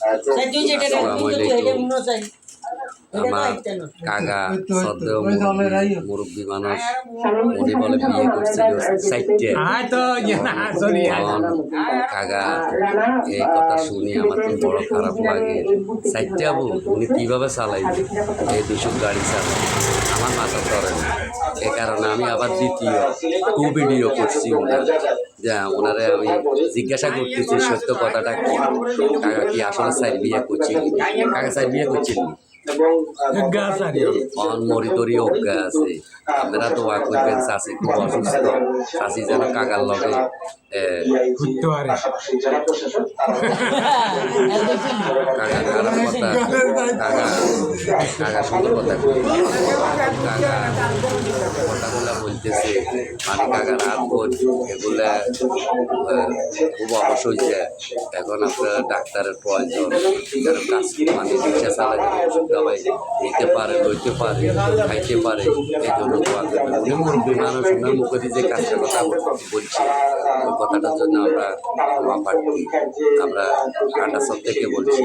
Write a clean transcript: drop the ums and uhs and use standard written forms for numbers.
আসসালামু আলাইকুম। আমার কাকা সদ্য মুরব্বী মানুষ, উনি বলে বিয়ে করছিল চারটে। কাকা এই কথা শুনি আমার তো বড় খারাপ লাগে। চারটে আবু উনি কীভাবে চালাইবে, এই দুশো গাড়ি চালায় আমার মাথা ধরে না। এ কারণে আমি আবার দ্বিতীয় ভিডিও করছি ওনারে আমি জিজ্ঞাসা করতেছি সত্য কথাটা কি, কাকা কি আসলে চার বিয়ে করছিল? কাকা চার বিয়ে করছিল মরিদরি অজ্ঞা আছে। আপনারা দোয়া করবেন, চাষি খুব অসুস্থ, চাষি যেন কাকার লগে ঘুরতে পারে। কাকা খারাপ কথা, কাকা সুন্দর কথা, কাকা কথাগুলা বলতেছে মানে কাকা রাত ভোর এগুলা খুব অবশ্য হয়েছে। এখন আপনার ডাক্তারের প্রয়োজন, কারণ কাজ মানে রিক্সা চালায় ওষুধ দাবাই নিতে পারে, লইতে পারে, খাইতে পারে। এই জন্য দোয়া করবেন। উনি মুরব্বী মানুষ, ওনার মুখে দিয়ে যে কাজটার কথা বলছি ওই কথাটার জন্য আমরা ক্ষমা প্রার্থী। আমরা কাটা সব থেকে বলছি